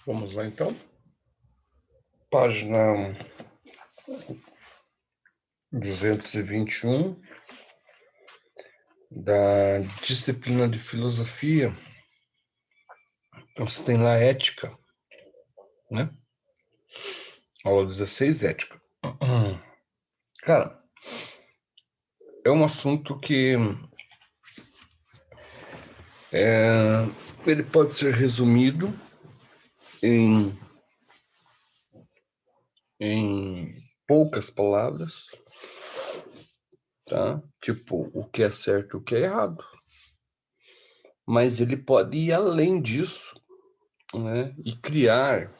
Vamos lá, então. Página 221 da disciplina de filosofia. Então, você tem lá ética, né? Aula 16, ética. Cara, é um assunto que ele pode ser resumido em poucas palavras, tá? Tipo, o que é certo e o que é errado. Mas ele pode ir além disso, né? E criar,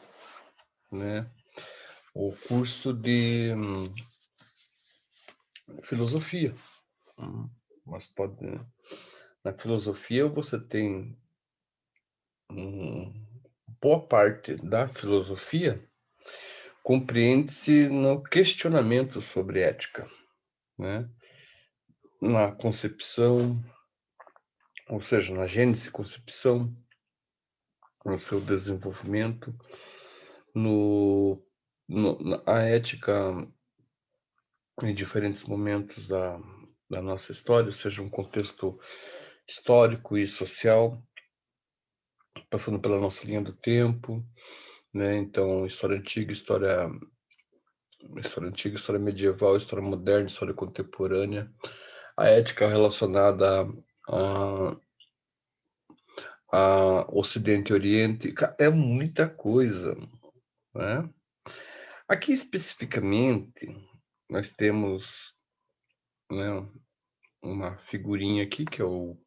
né, o curso de filosofia. Mas pode, né? Na filosofia você tem boa parte da filosofia compreende-se no questionamento sobre ética, né? Na concepção, ou seja, na gênese, concepção, no seu desenvolvimento, a ética em diferentes momentos da nossa história, ou seja, um contexto histórico e social, passando pela nossa linha do tempo, né? Então, história antiga, história medieval, história moderna, história contemporânea, a ética relacionada a, a Ocidente e Oriente, é muita coisa, né? Aqui especificamente nós temos, né, uma figurinha aqui que é o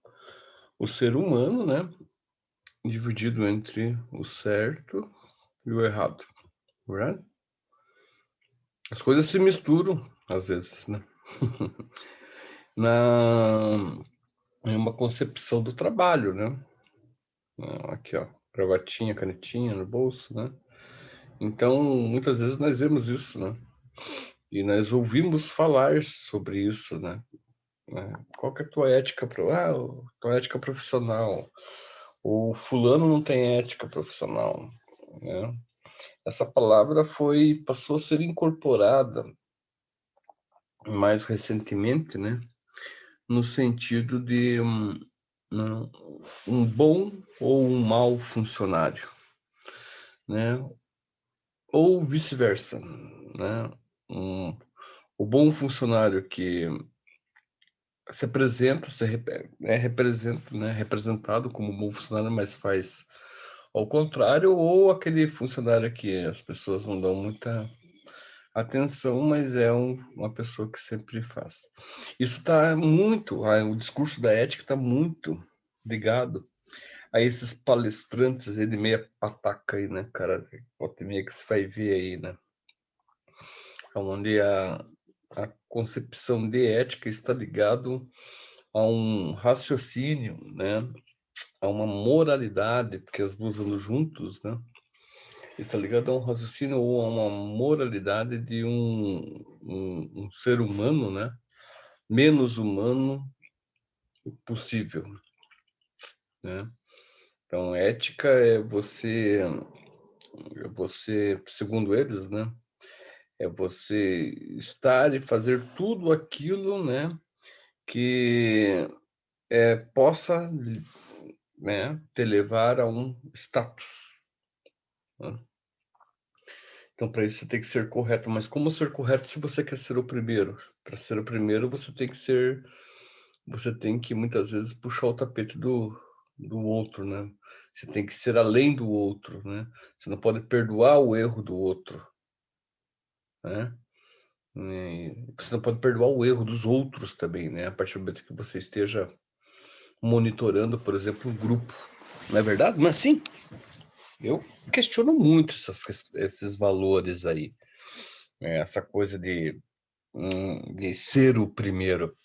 ser humano, né, dividido entre o certo e o errado, right? As coisas se misturam às vezes, né? na É uma concepção do trabalho, né? Aqui, ó, gravatinha, canetinha no bolso, né? Então, muitas vezes nós vemos isso, né? E nós ouvimos falar sobre isso, né? Qual que é a tua ética, tua ética profissional? O fulano não tem ética profissional, né? Essa palavra passou a ser incorporada mais recentemente, né? No sentido de um bom ou um mau funcionário, né? Ou vice-versa, né? O bom funcionário que se apresenta, representado como bom funcionário, mas faz ao contrário, ou aquele funcionário que as pessoas não dão muita atenção, mas é uma pessoa que sempre faz. Isso está muito, o discurso da ética está muito ligado a esses palestrantes aí de meia pataca aí, né, cara? Volta e meia que você vai ver aí, né? Onde a concepção de ética está ligado a um raciocínio, né? A uma moralidade, porque as duas andam juntos, né? Está ligado a um raciocínio ou a uma moralidade de um ser humano, né? Menos humano possível, né? Então, ética segundo eles, né? É você estar e fazer tudo aquilo, né? Que possa, né? Te levar a um status, né? Então, para isso você tem que ser correto. Mas como ser correto se você quer ser o primeiro? Para ser o primeiro, você tem que muitas vezes puxar o tapete do outro, né? Você tem que ser além do outro, né? Você não pode perdoar o erro do outro, né? E você não pode perdoar o erro dos outros também, né? A partir do momento que você esteja monitorando, por exemplo, um grupo. Não é verdade? Mas sim, eu questiono muito esses valores aí. Essa coisa de ser o primeiro.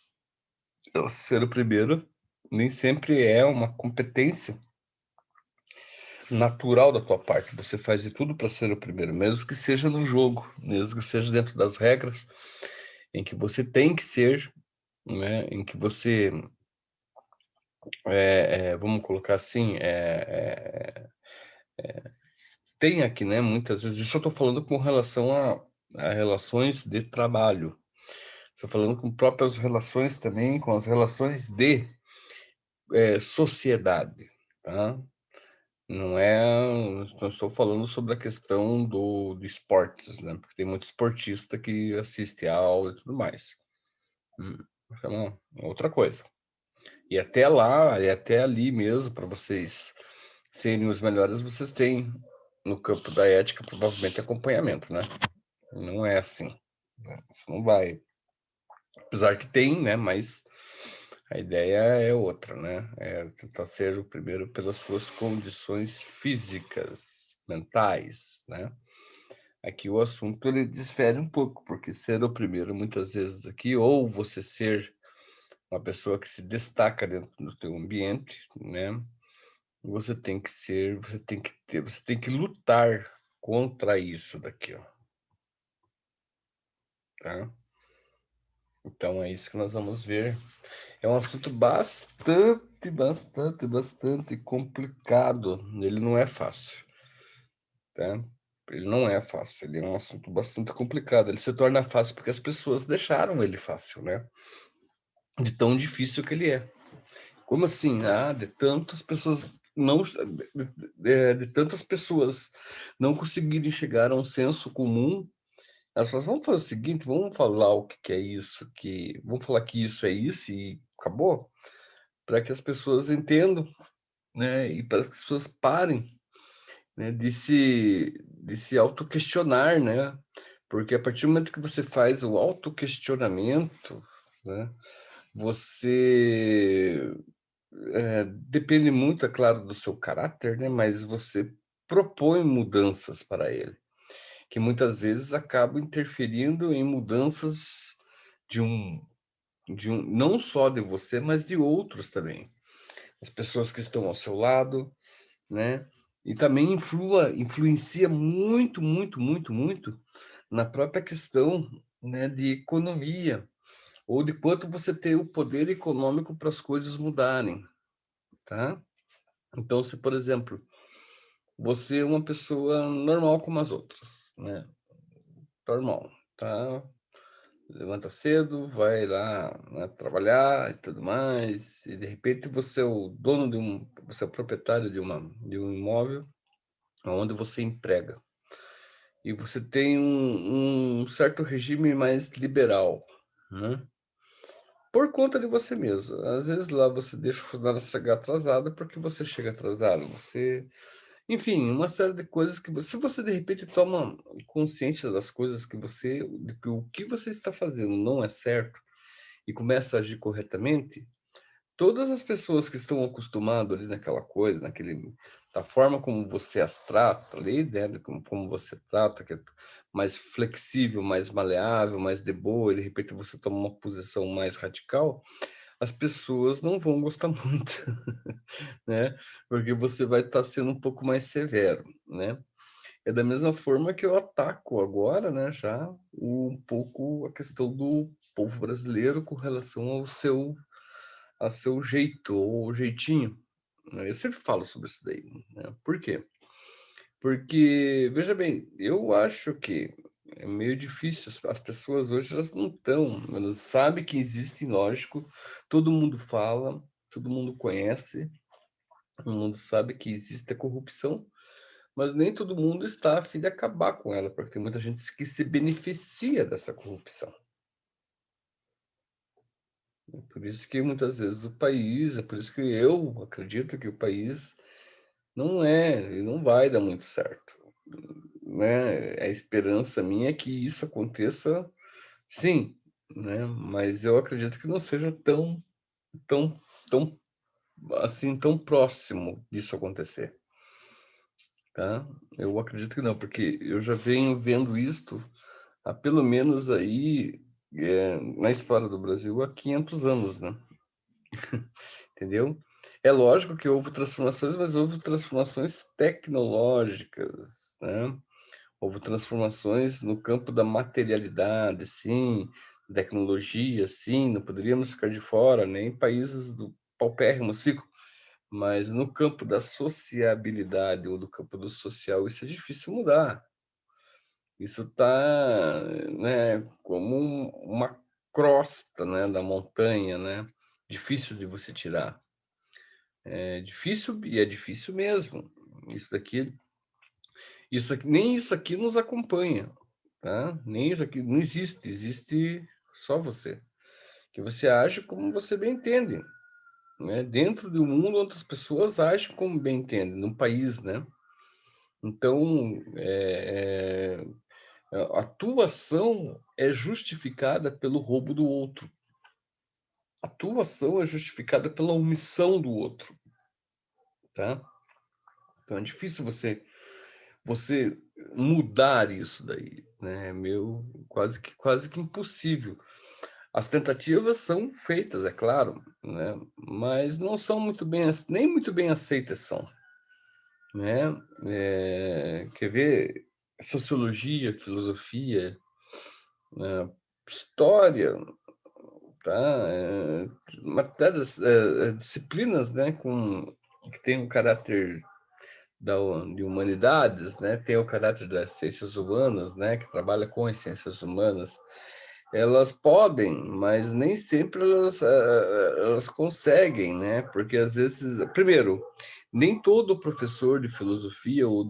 Ser o primeiro nem sempre é uma competência natural da tua parte. Você faz de tudo para ser o primeiro, mesmo que seja no jogo, mesmo que seja dentro das regras, em que você tem que ser, né? Em que você, vamos colocar assim, tem aqui, né, muitas vezes isso eu estou falando com relação a relações de trabalho. Estou falando com próprias relações também, com as relações de, sociedade, tá. Não estou falando sobre a questão do esportes, né, porque tem muito esportista que assiste a aula e tudo mais. Hum, isso é uma outra coisa. E até lá, e até ali mesmo, para vocês serem os melhores, vocês têm, no campo da ética, provavelmente acompanhamento, né. Não é assim, né, você não vai apesar que tem, né, mas a ideia é outra, né, é tentar ser o primeiro pelas suas condições físicas, mentais, né. Aqui o assunto ele difere um pouco, porque ser o primeiro muitas vezes aqui, ou você ser uma pessoa que se destaca dentro do teu ambiente, né, você tem que lutar contra isso daqui, ó, tá. Então é isso que nós vamos ver. É um assunto bastante complicado. Ele não é fácil, tá. Ele não é fácil, ele é um assunto bastante complicado. Ele se torna fácil porque as pessoas deixaram ele fácil, né, de tão difícil que ele é. Como assim? Ah, de tantas pessoas não de tantas pessoas não conseguirem chegar a um senso comum, elas falam assim: "Vamos fazer o seguinte, vamos falar o que que é isso, que vamos falar que isso é isso e acabou", para que as pessoas entendam, né, e para que as pessoas parem, né, de se autoquestionar, né, porque a partir do momento que você faz o autoquestionamento, né, você, depende muito, é claro, do seu caráter, né, mas você propõe mudanças para ele, que muitas vezes acabam interferindo em mudanças de um não só de você, mas de outros também. As pessoas que estão ao seu lado, né, e também influencia muito, muito, muito, muito na própria questão, né, de economia, ou de quanto você tem o poder econômico para as coisas mudarem, tá. Então se, por exemplo, você é uma pessoa normal como as outras, né, normal, tá, levanta cedo, vai lá, né, trabalhar e tudo mais, e de repente você é o proprietário de um imóvel aonde você emprega. E você tem um certo regime mais liberal, né, por conta de você mesmo. Às vezes lá você deixa o funcionário chegar atrasado, porque você chega atrasado, enfim, uma série de coisas que você se você de repente toma consciência das coisas de que o que você está fazendo não é certo, e começa a agir corretamente, todas as pessoas que estão acostumado ali naquela coisa, da forma como você as trata ali, né, de como você trata, que é mais flexível, mais maleável, mais de boa, e de repente você toma uma posição mais radical, as pessoas não vão gostar muito, né, porque você vai estar sendo um pouco mais severo, né. É da mesma forma que eu ataco agora, né, já um pouco a questão do povo brasileiro com relação ao seu jeito ou jeitinho, né. Eu sempre falo sobre isso daí, né. Por quê? Porque, veja bem, eu acho que é meio difícil, as pessoas hoje elas sabem que existem, lógico, todo mundo fala, todo mundo conhece, todo mundo sabe que existe a corrupção, mas nem todo mundo está a fim de acabar com ela, porque tem muita gente que se beneficia dessa corrupção. É por isso que muitas vezes é por isso que eu acredito que o país ele não vai dar muito certo, né. A esperança minha é que isso aconteça sim, né, mas eu acredito que não seja tão tão, assim, tão próximo disso acontecer, tá. Eu acredito que não, porque eu já venho vendo isto há pelo menos aí, na história do Brasil, há 500 anos, né. Entendeu? É lógico que houve transformações, mas houve transformações tecnológicas, né, houve transformações no campo da materialidade, sim, tecnologia, sim, não poderíamos ficar de fora, nem países do paupérrimos ficam, mas no campo da sociabilidade ou do campo do social, isso é difícil mudar. Isso está, né, como uma crosta, né, da montanha, né, difícil de você tirar. É difícil e é difícil mesmo. Isso daqui nem isso aqui nos acompanha, tá? Nem isso aqui não existe, existe só você. Que você age como você bem entende, né? Dentro do mundo onde as pessoas agem como bem entendem, num país, né? Então, a tua ação é justificada pelo roubo do outro. A tua ação é justificada pela omissão do outro, tá? Então é difícil você mudar isso daí, né? É meu quase que impossível. As tentativas são feitas, é claro, né? Mas não são muito bem, nem muito bem aceitas são, né? Quer ver? Sociologia, filosofia, né? História, tá? Matérias, disciplinas, né? Que tem um caráter de humanidades, né? Tem o caráter das ciências humanas, né? Que trabalha com as ciências humanas. Elas podem, mas nem sempre elas conseguem, né? Porque às vezes, primeiro, nem todo professor de filosofia ou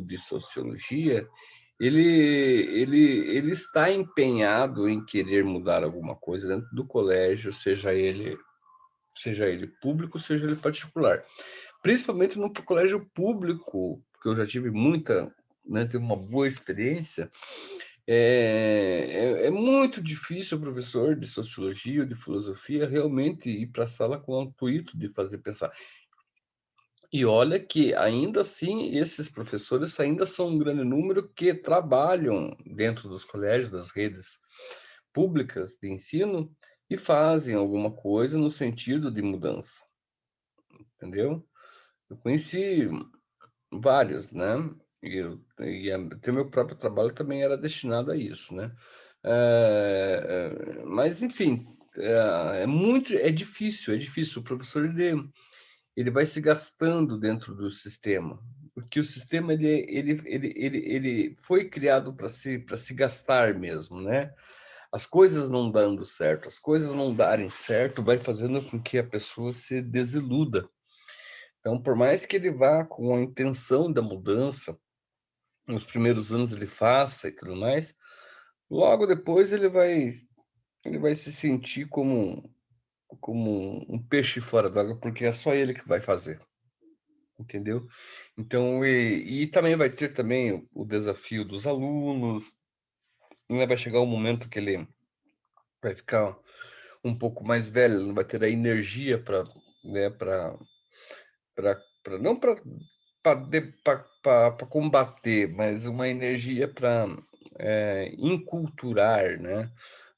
de sociologia ele está empenhado em querer mudar alguma coisa dentro do colégio, seja ele público, seja ele particular. Principalmente no colégio público, que eu já tive muita, né, tive uma boa experiência. É muito difícil o professor de sociologia ou de filosofia realmente ir para a sala com o intuito de fazer pensar. E olha que, ainda assim, esses professores ainda são um grande número que trabalham dentro dos colégios, das redes públicas de ensino e fazem alguma coisa no sentido de mudança, entendeu? Eu conheci vários, né? Até o meu próprio trabalho também era destinado a isso, né? Mas, enfim, é difícil. O professor, ele vai se gastando dentro do sistema, porque o sistema, ele foi criado para se gastar mesmo, né? As coisas não dando certo, as coisas não darem certo, vai fazendo com que a pessoa se desiluda. Então, por mais que ele vá com a intenção da mudança, nos primeiros anos ele faça e tudo mais, logo depois ele vai se sentir como um peixe fora d'água, porque é só ele que vai fazer, entendeu? Então, e também vai ter também o desafio dos alunos, né? Vai chegar um momento que ele vai ficar um pouco mais velho, ele não vai ter a energia para, né, não para combater, mas uma energia para inculturar, né?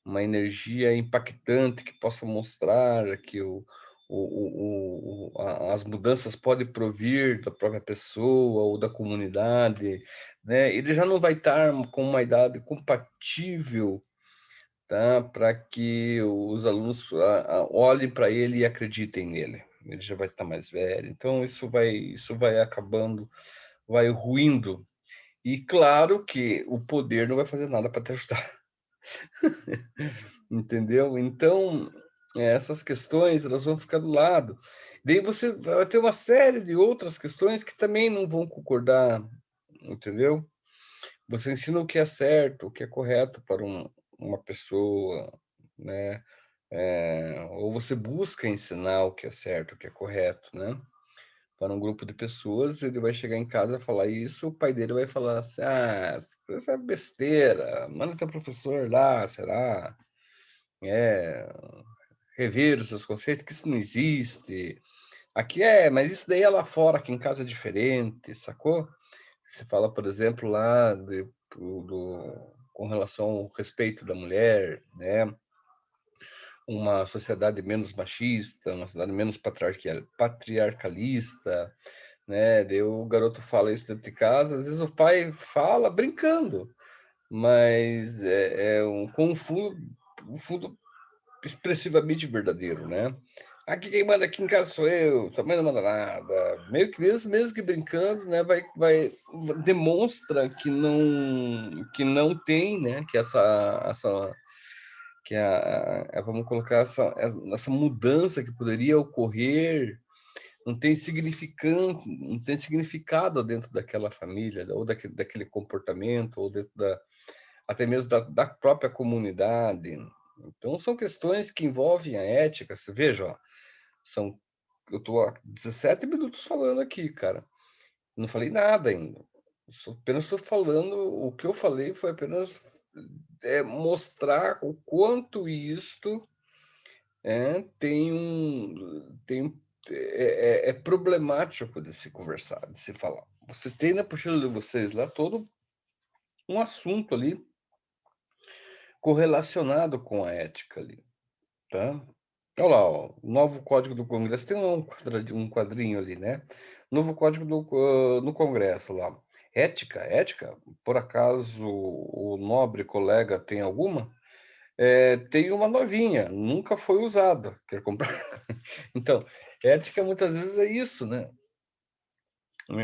Uma energia impactante que possa mostrar que as mudanças podem provir da própria pessoa ou da comunidade, né? Ele já não vai estar com uma idade compatível, tá? Para que os alunos olhem para ele e acreditem nele. Ele já vai estar mais velho, então isso vai acabando, vai ruindo. E claro que o poder não vai fazer nada para te ajudar, entendeu? Então, essas questões elas vão ficar do lado. Daí você vai ter uma série de outras questões que também não vão concordar, entendeu? Você ensina o que é certo, o que é correto para uma pessoa, né? Ou você busca ensinar o que é certo, o que é correto, né? Para um grupo de pessoas, ele vai chegar em casa e falar isso, o pai dele vai falar assim: ah, isso é besteira, manda teu professor lá, será? É, rever os seus conceitos, que isso não existe. Aqui mas isso daí é lá fora, aqui em casa é diferente, sacou? Você fala, por exemplo, lá com relação ao respeito da mulher, né? Uma sociedade menos machista, uma sociedade menos patriarcalista, né? Daí o garoto fala isso dentro de casa, às vezes o pai fala brincando, mas com um fundo expressivamente verdadeiro, né? aqui quem manda aqui em casa sou eu, também não manda nada. Meio que mesmo que brincando, né, demonstra que não tem, né, que essa que vamos colocar essa mudança que poderia ocorrer não tem significado dentro daquela família, ou daquele comportamento, ou dentro até mesmo da própria comunidade. Então, são questões que envolvem a ética. Você veja, ó, eu estou há 17 minutos falando aqui, cara. Não falei nada ainda. Apenas estou falando, o que eu falei foi apenas mostrar o quanto isto é problemático de se conversar, de se falar. Vocês têm na apostila de vocês lá todo um assunto ali correlacionado com a ética ali, tá? Olha lá, ó, o novo Código do Congresso tem lá um quadrinho ali, né? Novo Código no Congresso lá. Ética? Por acaso o nobre colega tem alguma? Tem uma novinha, nunca foi usada. Quer comprar? Então, ética muitas vezes é isso, né?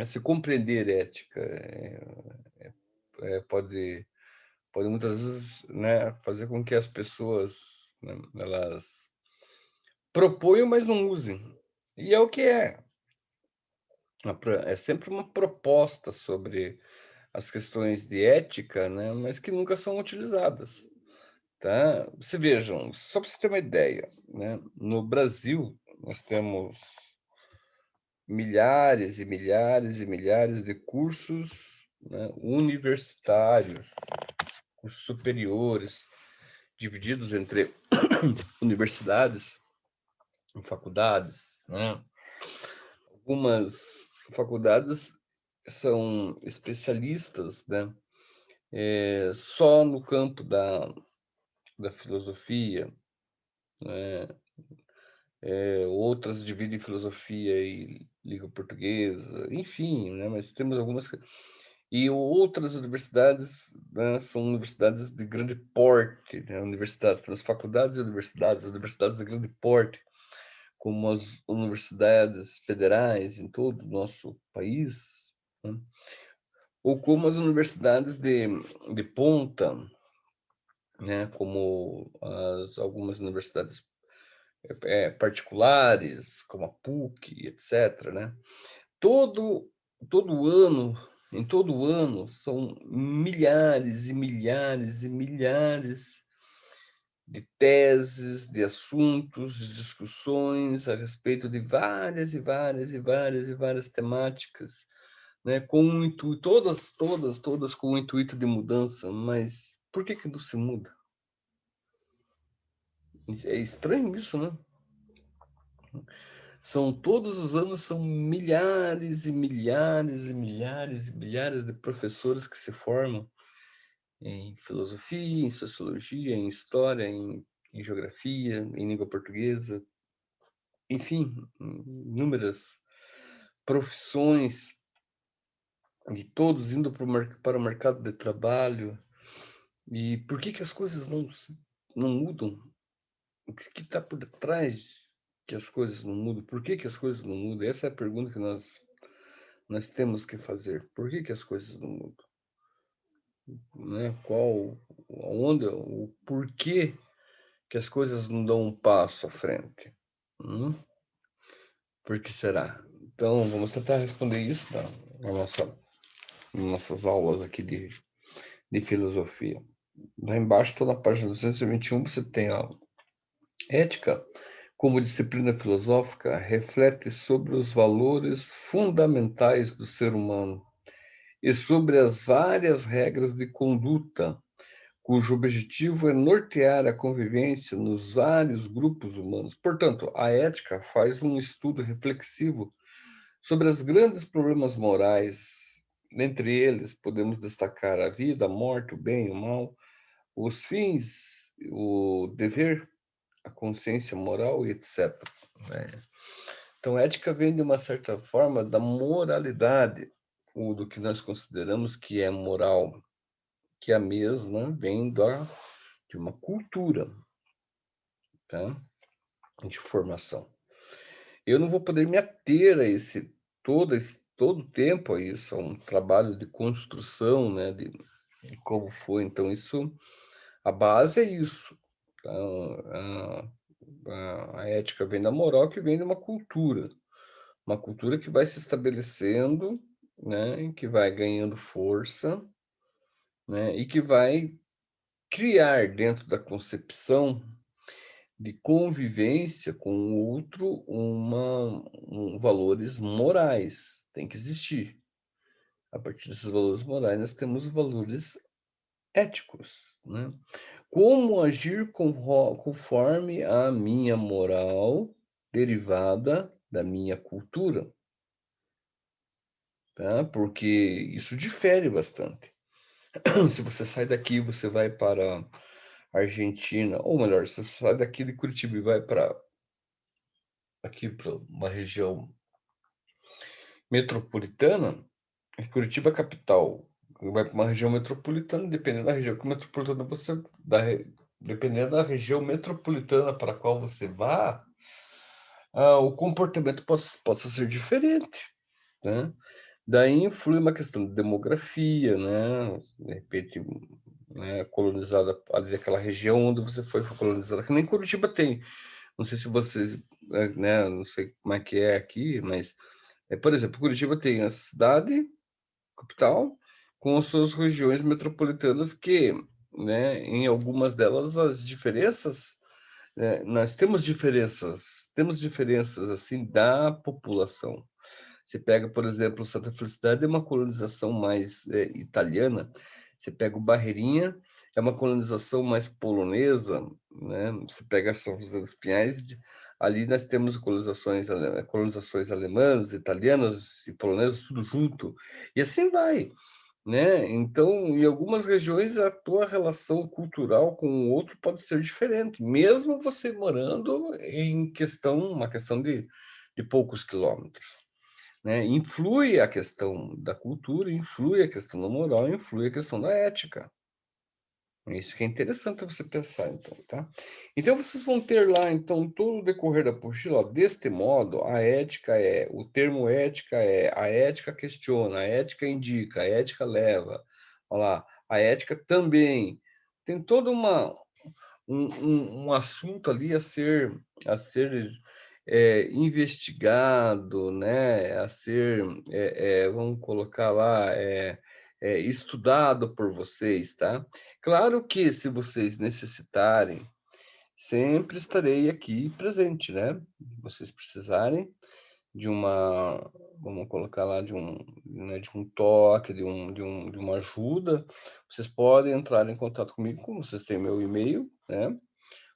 Se compreender ética pode muitas vezes, né, fazer com que as pessoas, né, elas proponham, mas não usem. E é o que é. É sempre uma proposta sobre as questões de ética, né, mas que nunca são utilizadas. Tá? Se vejam, só para você ter uma ideia, né, no Brasil nós temos milhares e milhares e milhares de cursos, né, universitários, cursos superiores, divididos entre universidades e faculdades, né? Algumas faculdades são especialistas, né, só no campo da filosofia, né? Outras dividem filosofia e língua portuguesa, enfim, né? Mas temos algumas e outras universidades, né, são universidades de grande porte, né? Universidades, temos faculdades e universidades de grande porte, como as universidades federais em todo o nosso país, né? Ou como as universidades de ponta, né? Como algumas universidades particulares, como a PUC, etc., né? Todo, todo ano, em todo ano, são milhares e milhares e milhares de teses, de assuntos, de discussões a respeito de várias e várias e várias e várias temáticas, né? Com o intuito, todas com o intuito de mudança, mas por que não se muda? É estranho isso, né? Todos os anos são milhares e milhares e milhares e milhares de professores que se formam em filosofia, em sociologia, em história, em geografia, em língua portuguesa, enfim, inúmeras profissões, e todos indo para o mercado de trabalho. E por que as coisas não mudam? O que está por detrás que as coisas não mudam? Por que as coisas não mudam? Essa é a pergunta que nós temos que fazer. Por que as coisas não mudam? Né? O porquê que as coisas não dão um passo à frente? Por que será? Então, vamos tentar responder isso nas nossas aulas aqui de filosofia. Lá embaixo, na página 221, você tem a ética como disciplina filosófica reflete sobre os valores fundamentais do ser humano e sobre as várias regras de conduta, cujo objetivo é nortear a convivência nos vários grupos humanos. Portanto, a ética faz um estudo reflexivo sobre os grandes problemas morais. Entre eles, podemos destacar a vida, a morte, o bem, o mal, os fins, o dever, a consciência moral e etc., né? Então, ética vem, de uma certa forma, da moralidade, ou do que nós consideramos que é moral, que a mesma vem de uma cultura, tá? De formação. eu não vou poder me ater a todo o tempo a isso, a um trabalho de construção, né, de como foi. Então isso a base é isso, tá, a ética vem da moral, que vem de uma cultura que vai se estabelecendo, né, que vai ganhando força, né, e que vai criar dentro da concepção de convivência com o outro valores morais, tem que existir. A partir desses valores morais, nós temos valores éticos, né. Como agir conforme a minha moral derivada da minha cultura, tá, porque isso difere bastante. Se você sai daqui, você vai para Argentina, ou melhor, se você sai daqui de Curitiba e vai para aqui para uma região metropolitana, Curitiba é capital, vai para uma região metropolitana, dependendo da região que metropolitana você dependendo da região metropolitana para a qual você vá, o comportamento possa ser diferente, né. Daí influi uma questão de demografia, né, de repente, né, colonizada ali daquela região onde você foi colonizada, que nem Curitiba tem. Não sei se vocês, né, não sei como é que é aqui, mas, por exemplo, Curitiba tem a cidade capital, com as suas regiões metropolitanas que, né, em algumas delas as diferenças, nós temos diferenças, assim, da população. Você pega, por exemplo, Santa Felicidade é uma colonização mais, italiana, você pega o Barreirinha, é uma colonização mais polonesa, né, você pega São José dos Pinhais, ali nós temos colonizações alemãs, italianas e polonesas, tudo junto, e assim vai, né. Então, em algumas regiões, a tua relação cultural com o outro pode ser diferente, mesmo você morando uma questão de poucos quilômetros, né. Influi a questão da cultura, influi a questão da moral, influi a questão da ética. Isso que é interessante você pensar então, tá. Então vocês vão ter lá, então, todo o decorrer da apostila, ó, deste modo, o termo ética é: a ética questiona, a ética indica, a ética leva. Olha lá, a ética também. Tem toda uma um assunto ali a ser, investigado, né, a ser, vamos colocar lá, estudado por vocês, tá. Claro que se vocês necessitarem, sempre estarei aqui presente, né. Se vocês precisarem de uma vamos colocar lá, de um toque, de uma ajuda, vocês podem entrar em contato comigo, como vocês têm meu e-mail, né,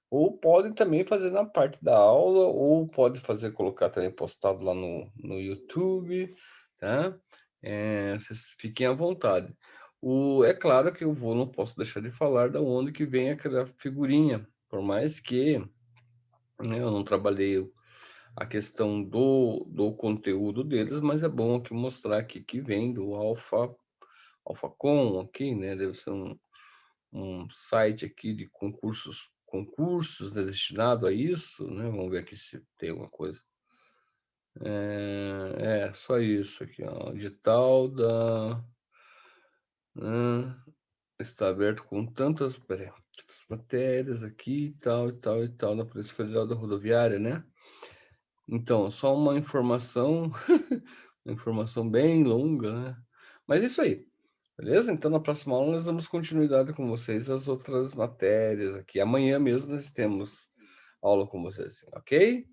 ou podem também fazer na parte da aula, ou pode fazer colocar também postado lá no YouTube, tá. Vocês fiquem à vontade. É claro que não posso deixar de falar da onde que vem aquela figurinha, por mais que, né, eu não trabalhei a questão do conteúdo deles, mas é bom aqui mostrar aqui que vem do Alphacom aqui, né, deve ser um site aqui de concursos, né, destinado a isso, né, vamos ver aqui se tem alguma coisa. Só isso aqui, ó, edital está aberto com tantas matérias aqui e tal, e tal, e tal, na Polícia Federal da Rodoviária, né. Então, só uma informação, uma informação bem longa, né. Mas é isso aí, beleza? Então, na próxima aula, nós damos continuidade com vocês às outras matérias aqui. Amanhã mesmo nós temos aula com vocês, ok?